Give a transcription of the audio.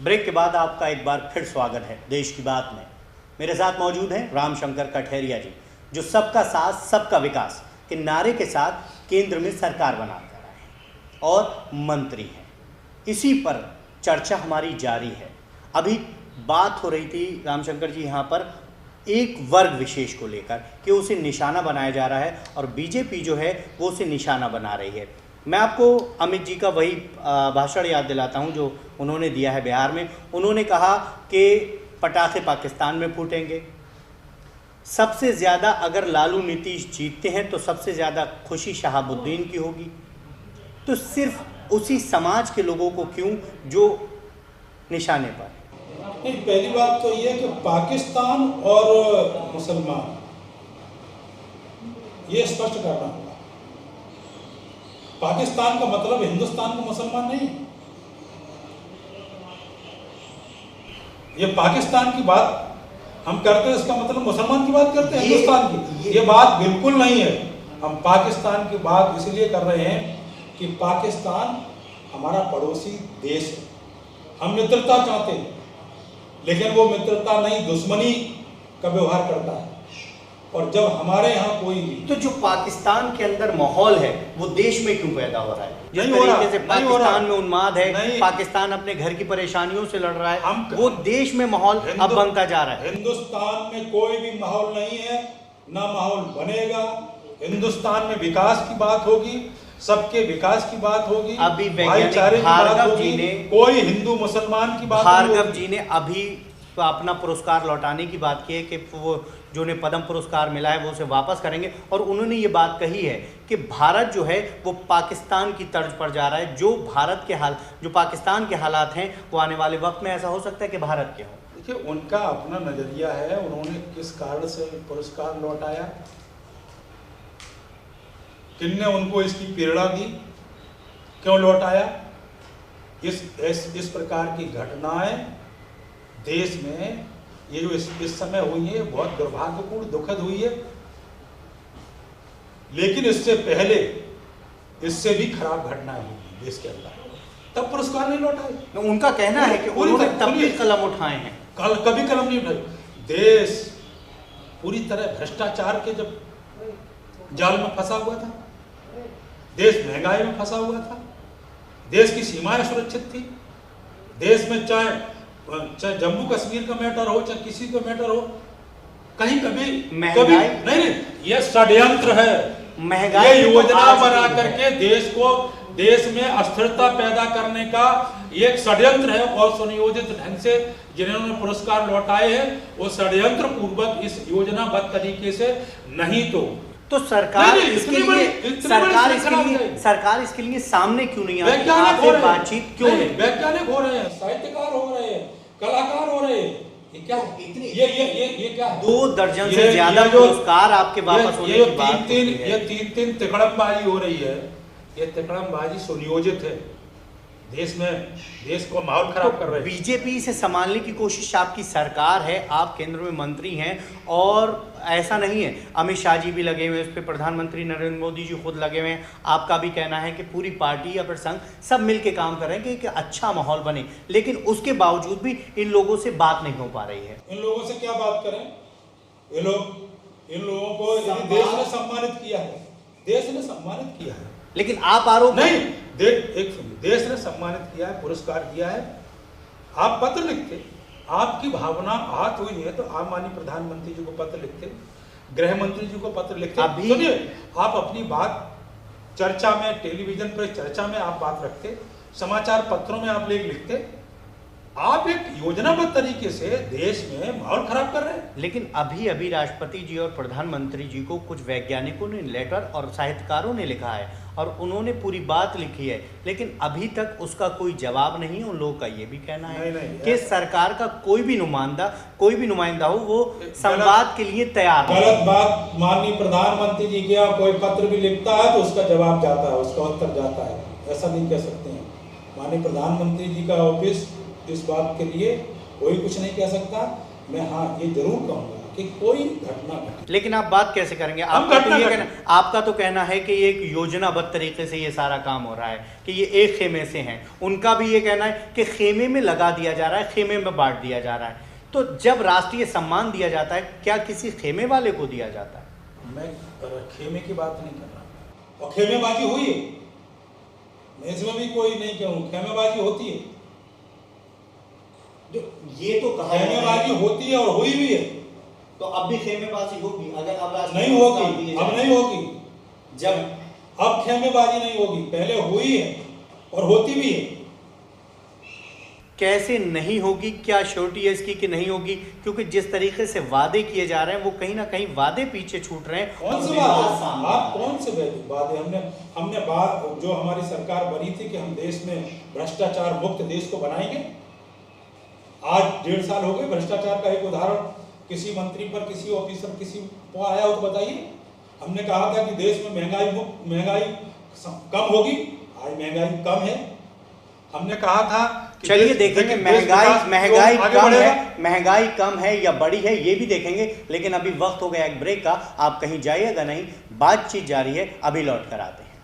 Break के बाद आपका एक बार फिर स्वागत है देश की बात में। मेरे साथ मौजूद हैं रामशंकर कठेरिया जी, जो सबका साथ सबका विकास के नारे के साथ केंद्र में सरकार बनाकर आए हैं और मंत्री हैं। इसी पर चर्चा हमारी जारी है। अभी बात हो रही थी रामशंकर जी यहाँ पर एक वर्ग विशेष को लेकर कि उसे निशाना बनाया जा रहा है और बीजेपी जो है वो उसे निशाना बना रही है। मैं आपको अमित जी का वही भाषण याद दिलाता हूं जो उन्होंने दिया है बिहार में। उन्होंने कहा कि पटाखे पाकिस्तान में फूटेंगे। सबसे ज़्यादा अगर लालू नीतीश जीतते हैं तो सबसे ज़्यादा खुशी शहाबुद्दीन की होगी। तो सिर्फ उसी समाज के लोगों को क्यों जो निशाने पर? नहीं, पहली बात तो ये कि पाकिस्तान और मुसलमान ये स्पष्ट करना होगा। पाकिस्तान का मतलब हिंदुस्तान का मुसलमान नहीं। ये पाकिस्तान की बात हम करते हैं, इसका मतलब मुसलमान की बात करते हैं हिंदुस्तान की। ये बात बिल्कुल नहीं है। हम पाकिस्तान की बात इसलिए कर रहे हैं कि पाकिस्तान हमारा पड़ोसी देश है। हम मित्रता चाहते हैं, लेकिन वो मित्रता नहीं, दुश्मनी का व्यवहार करता है। और जब हमारे यहाँ कोई तो जो पाकिस्तान के अंदर माहौल है वो देश में क्यों पैदा हो रहा है? जिस तरीके से पाकिस्तान में उन्माद है, पाकिस्तान अपने घर की परेशानियों से लड़ रहा है, वो देश में माहौल अब बनता जा रहा है। हिंदुस्तान में कोई भी माहौल नहीं है, ना माहौल बनेगा। हिंदुस्तान में विकास की बात होगी, सबके विकास की बात होगी, अभी भाईचारे की बात होगी, कोई हिंदू मुसलमान की बात नहीं। भार्गव जी ने अभी तो अपना पुरस्कार लौटाने की बात की है कि वो जो उन्हें पद्म पुरस्कार मिला है वो उसे वापस करेंगे। और उन्होंने ये बात कही है कि भारत जो है वो पाकिस्तान की तर्ज पर जा रहा है। जो पाकिस्तान के हालात हैं वो आने वाले वक्त में ऐसा हो सकता है कि भारत के हों। देखिए, उनका अपना नजरिया है। उन्होंने किस कारण से पुरस्कार लौटाया, किसने उनको इसकी प्रेरणा दी, क्यों लौटाया? इस प्रकार की घटनाएं देश में ये जो इस समय हुई है बहुत दुर्भाग्यपूर्ण, दुखद हुई है। लेकिन इससे पहले इससे भी खराब घटनाएं हुई देश के अंदर, तब पुरस्कार नहीं लौटाए। उनका कहना है कि उन्होंने तब भी कलम उठाए हैं। कभी कलम नहीं उठाए। देश पूरी तरह भ्रष्टाचार के जब जाल में फंसा हुआ था, देश महंगाई में फंसा हुआ था, देश की सीमाएं सुरक्षित थी। देश में चाहे जम्मू कश्मीर का मैटर हो, चाहे किसी का मैटर हो, कहीं कभी नहीं, ये षड्यंत्र है। महंगाई ये योजना बना करके देश में अस्थिरता पैदा करने का एक षड्यंत्र है। और सुनियोजित ढंग से जिन्होंने पुरस्कार लौटाए हैं वो षड्यंत्र पूर्वक इस योजनाबद्ध तरीके से नहीं तो सरकार इसके लिए सामने क्यों नहीं आती? वैज्ञानिक बातचीत क्यों नहीं? वैज्ञानिक हो रहे हैं, साहित्यकार हो रहे हैं, कलाकार हो रहे हैं। ये क्या इतनी ये क्या 2 दर्जन से ज्यादा पुरस्कार आपके वापस होने की बात ये तीन तिकड़मबाजी हो रही है। ये तिकड़मबाजी सुनियोजित है। देश को माहौल खराब कर रहे हैं। बीजेपी से संभालने की कोशिश आपकी सरकार है, आप केंद्र में मंत्री हैं और ऐसा नहीं है। अमित शाह जी भी लगे हुए हैं, इस पर प्रधानमंत्री नरेंद्र मोदी जी खुद लगे हुए हैं। आपका भी कहना है कि पूरी पार्टी या फिर संघ सब मिलके काम कर रहे हैं कि अच्छा माहौल बने, लेकिन उसके बावजूद भी इन लोगों से बात नहीं हो पा रही है। इन लोगों से क्या बात करें? इन लोगों को देश ने सम्मानित किया है, देश ने सम्मानित किया है। लेकिन आप आरोप नहीं, देश ने सम्मानित किया है, पुरस्कार दिया है। आप पत्र लिखते, आपकी भावना आहत हुई है तो आप माननीय प्रधानमंत्री जी को पत्र लिखते, गृह मंत्री जी को पत्र लिखते। सुनिए, आप अपनी बात चर्चा में, टेलीविजन पर चर्चा में आप बात रखते, समाचार पत्रों में आप लिखते। आप एक योजनाबद्ध तरीके से देश में माहौल खराब कर रहे हैं। लेकिन अभी राष्ट्रपति जी और प्रधानमंत्री जी को कुछ वैज्ञानिकों ने लेटर और साहित्यकारों ने लिखा है और उन्होंने पूरी बात लिखी है, लेकिन अभी तक उसका कोई जवाब नहीं। उन लोगों का ये भी कहना है कि सरकार का कोई भी नुमाइंदा हो वो संवाद के लिए तैयार है। गलत बात। माननीय प्रधानमंत्री जी के यहाँ कोई पत्र भी लिखता है तो उसका जवाब जाता है, उसका उत्तर जाता है। ऐसा नहीं कह सकते हैं। माननीय प्रधानमंत्री जी का ऑफिस इस बात के लिए कोई कुछ नहीं कह सकता। मैं हाँ ये जरूर कहूँगा कि कोई घटना घटे। लेकिन आप बात कैसे करेंगे? आपका तो कहना है कि ये एक योजनाबद्ध तरीके से ये सारा काम हो रहा है, कि ये एक खेमे से हैं। उनका भी ये कहना है कि खेमे में लगा दिया जा रहा है, खेमे में बांट दिया जा रहा है। तो जब राष्ट्रीय सम्मान दिया जाता है, क्या किसी खेमे वाले को दिया जाता है? मैं खेमे की बात नहीं कर रहा, और खेमेबाजी हुई है, मैं इसमें भी कोई नहीं कहूँ, खेमेबाजी होती है, जो ये तो कहा खेमेबाजी होती है और हुई भी है। तो अब भी खेमेबाजी होगी? अगर अब नहीं होगी, अब नहीं होगी। जब अब खेमेबाजी नहीं होगी, पहले हुई है और होती भी है। कैसे नहीं होगी? क्या श्योरिटी है इसकी कि नहीं होगी? क्योंकि जिस तरीके से वादे किए जा रहे हैं वो कहीं ना कहीं वादे पीछे छूट रहे हैं। कौन से वादे? आप कौन से वादे? हमने बात जो हमारी सरकार बनी थी कि हम देश में भ्रष्टाचार मुक्त देश को बनाएंगे। आज 1.5 साल हो गए, भ्रष्टाचार का एक उदाहरण किसी मंत्री पर, किसी ऑफिसर, किसी को आया हो तो बताइए। हमने कहा था कि देश में महंगाई कम होगी, आज महंगाई कम है। हमने कहा था, चलिए देखेंगे महंगाई कम है या बड़ी है, ये भी देखेंगे। लेकिन अभी वक्त हो गया एक ब्रेक का, आप कहीं जाइएगा नहीं, बातचीत जारी है, अभी लौट कर आते हैं।